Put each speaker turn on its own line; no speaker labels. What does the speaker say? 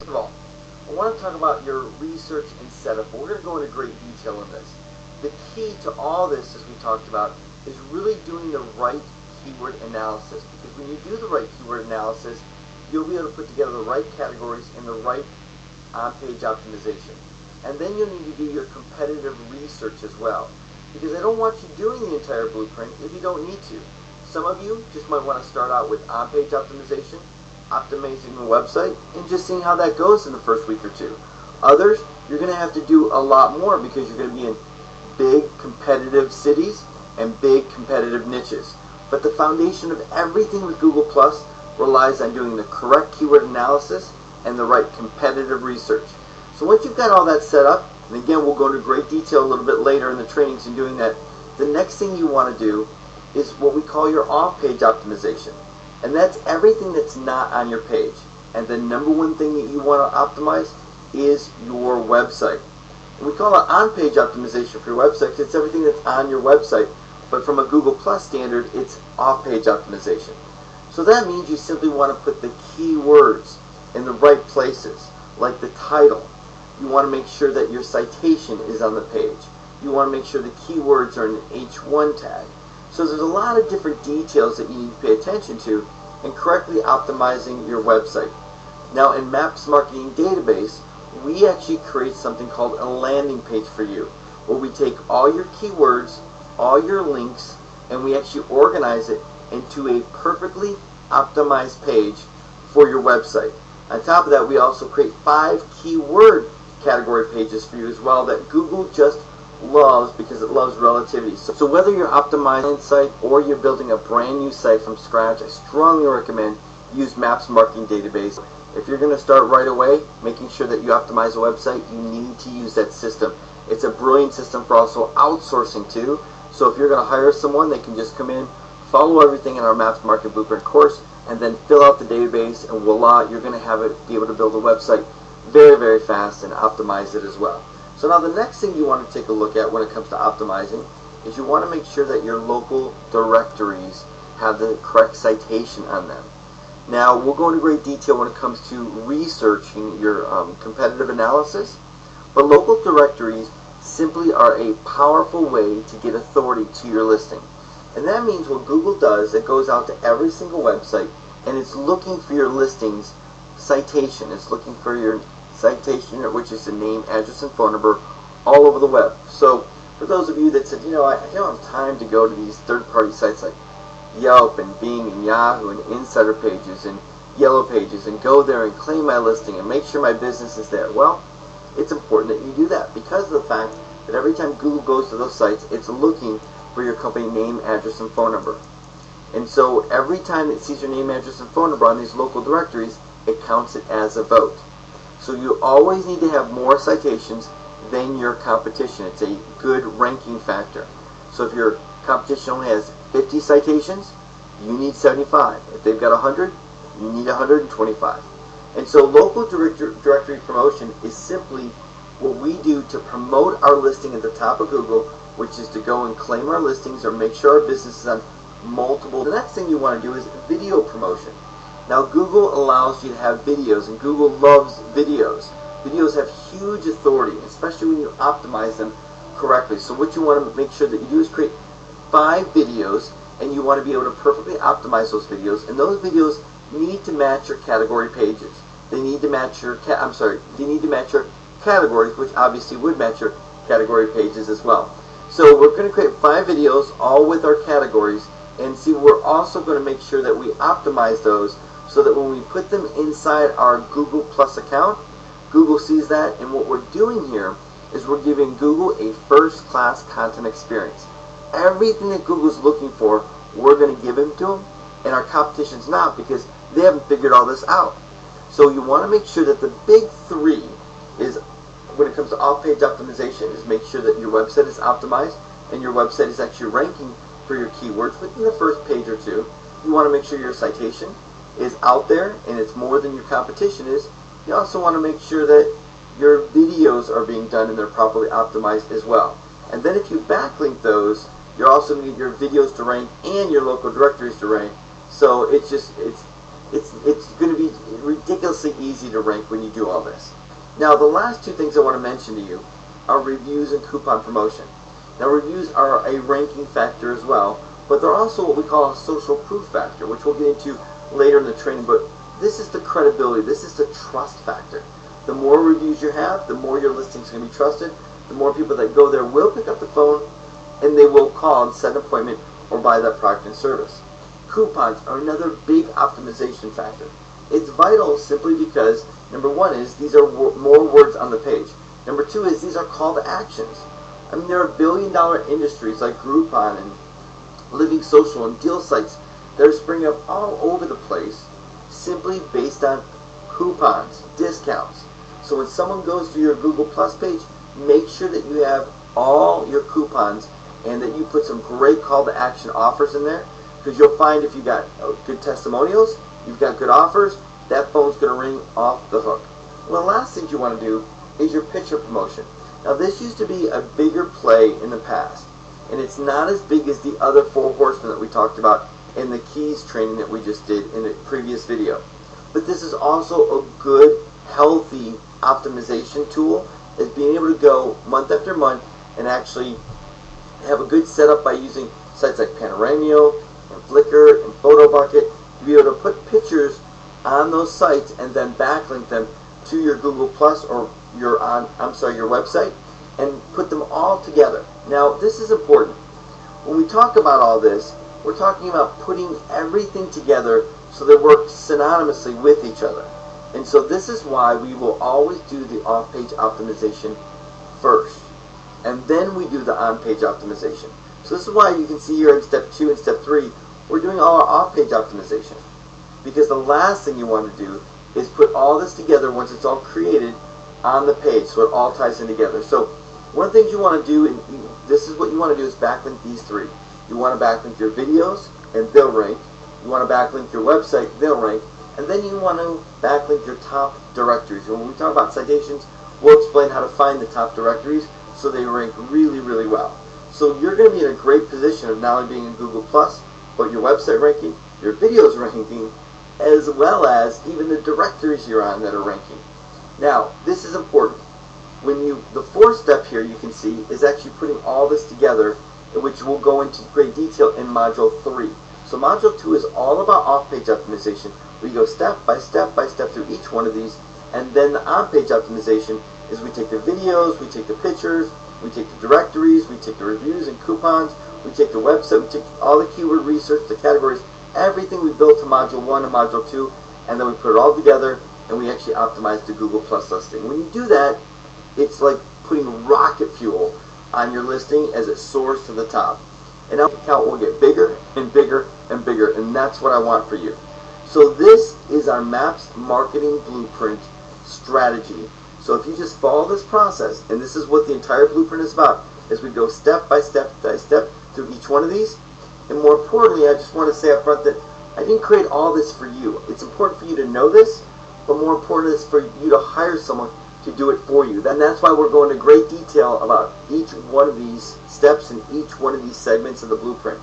First of all, I want to talk about your research and setup, but we're going to go into great detail in this. The key to all this, as we talked about, is really doing the right keyword analysis, because when you do the right keyword analysis, you'll be able to put together the right categories and the right on-page optimization. And then you'll need to do your competitive research as well, because I don't want you doing the entire blueprint if you don't need to. Some of you just might want to start out with on-page optimization, optimizing the website, and just seeing how that goes in the first week or two. Others, you're going to have to do a lot more because you're going to be in big competitive cities and big competitive niches. But the foundation of everything with Google Plus relies on doing the correct keyword analysis and the right competitive research. So once you've got all that set up, and again we'll go into great detail a little bit later in the trainings in doing that, the next thing you want to do is what we call your off-page optimization. And that's everything that's not on your page. And the number one thing that you want to optimize is your website. And we call it on-page optimization for your website because it's everything that's on your website. But from a Google Plus standard, it's off-page optimization. So that means you simply want to put the keywords in the right places, like the title. You want to make sure that your citation is on the page. You want to make sure the keywords are in an H1 tag. So there's a lot of different details that you need to pay attention to in correctly optimizing your website. Now in Maps Marketing Database, we actually create something called a landing page for you, where we take all your keywords, all your links, and we actually organize it into a perfectly optimized page for your website. On top of that, we also create 5 keyword category pages for you as well that Google just loves because it loves relativity. So whether you're optimizing a site or you're building a brand new site from scratch, I strongly recommend use Maps Marketing Database. If you're going to start right away making sure that you optimize a website, you need to use that system. It's a brilliant system for also outsourcing too. So if you're going to hire someone, they can just come in, follow everything in our Maps Marketing Blueprint course, and then fill out the database, and voila, you're going to have it be able to build a website very, very fast and optimize it as well. So now the next thing you want to take a look at when it comes to optimizing is you want to make sure that your local directories have the correct citation on them. Now we'll go into great detail when it comes to researching your competitive analysis, but local directories simply are a powerful way to get authority to your listing. And that means what Google does, it goes out to every single website and it's looking for your listings citation. It's looking for your citation, which is the name, address, and phone number all over the web. So for those of you that said, I don't have time to go to these third-party sites like Yelp and Bing and Yahoo and Insider Pages and Yellow Pages and go there and claim my listing and make sure my business is there. Well, it's important that you do that because of the fact that every time Google goes to those sites, it's looking for your company name, address, and phone number. And so every time it sees your name, address, and phone number on these local directories, it counts it as a vote. So you always need to have more citations than your competition. It's a good ranking factor. So if your competition only has 50 citations, you need 75. If they've got 100, you need 125. And so local directory promotion is simply what we do to promote our listing at the top of Google, which is to go and claim our listings or make sure our business is on multiple. The next thing you want to do is video promotion. Now Google allows you to have videos, and Google loves videos. Videos have huge authority, especially when you optimize them correctly. So what you want to make sure that you do is create 5 videos, and you want to be able to perfectly optimize those videos. And those videos need to match your category pages. They need to match your they need to match your categories, which obviously would match your category pages as well. So we're going to create 5 videos, all with our categories, and see, we're also going to make sure that we optimize those so that when we put them inside our Google Plus account, Google sees that, and what we're doing here is we're giving Google a first-class content experience. Everything that Google's looking for, we're going to give them to them, and our competition's not, because they haven't figured all this out. So you want to make sure that the big 3 is, when it comes to off-page optimization, is make sure that your website is optimized and your website is actually ranking for your keywords within the first page or 2. You want to make sure your citation is out there and it's more than your competition is. You also want to make sure that your videos are being done and they're properly optimized as well. And then if you backlink those, you also need your videos to rank and your local directories to rank. So it's It's going to be ridiculously easy to rank when you do all this. Now, the last two things I want to mention to you are reviews and coupon promotion. Now, reviews are a ranking factor as well, but they're also what we call a social proof factor, which we'll get into later in the training. But this is the credibility, this is the trust factor. The more reviews you have, the more your listing is going to be trusted. The more people that go there will pick up the phone, and they will call and set an appointment or buy that product and service. Coupons are another big optimization factor. It's vital simply because, number one is these are more words on the page. Number two is these are call to actions. I mean, there are billion-dollar industries like Groupon and Living Social and deal sites that are springing up all over the place simply based on coupons, discounts. So when someone goes to your Google Plus page, make sure that you have all your coupons and that you put some great call to action offers in there, because you'll find if you've got good testimonials, you've got good offers, that phone's going to ring off the hook. Well, the last thing you want to do is your picture promotion. Now, this used to be a bigger play in the past, and it's not as big as the other 4 horsemen that we talked about in the keys training that we just did in the previous video. But this is also a good, healthy optimization tool, is being able to go month after month and actually have a good setup by using sites like Panoramio and Flickr and PhotoBucket to be able to put pictures on those sites and then backlink them to your Google Plus or your website and put them all together. Now, this is important. When we talk about all this, we're talking about putting everything together so they work synonymously with each other. And so this is why we will always do the off-page optimization first, and then we do the on-page optimization. So this is why you can see here in step 2 and step 3, we're doing all our off-page optimization, because the last thing you want to do is put all this together once it's all created on the page, so it all ties in together. So one of the things you want to do, and this is what you want to do, is backlink these 3. You want to backlink your videos, and they'll rank. You want to backlink your website, they'll rank. And then you want to backlink your top directories. And when we talk about citations, we'll explain how to find the top directories so they rank really, really well. So you're going to be in a great position of not only being in Google+, but your website ranking, your videos ranking, as well as even the directories you're on that are ranking. Now, this is important. The 4th step here you can see is actually putting all this together, which we'll go into great detail in Module 3. So Module 2 is all about off-page optimization. We go step by step by step through each one of these, and then the on-page optimization is we take the videos, we take the pictures, we take the directories, we take the reviews and coupons, we take the website, we take all the keyword research, the categories, everything we built to Module 1 and Module 2, and then we put it all together, and we actually optimize the Google Plus listing. When you do that, it's like putting rocket fuel on your listing as it soars to the top. And our account will get bigger and bigger and bigger, and that's what I want for you. So this is our MAPS marketing blueprint strategy. So if you just follow this process, and this is what the entire blueprint is about, as we go step by step by step through each one of these. And more importantly, I just want to say up front that I didn't create all this for you. It's important for you to know this, but more important is for you to hire someone to do it for you. And that's why we're going into great detail about each one of these steps and each one of these segments of the blueprint.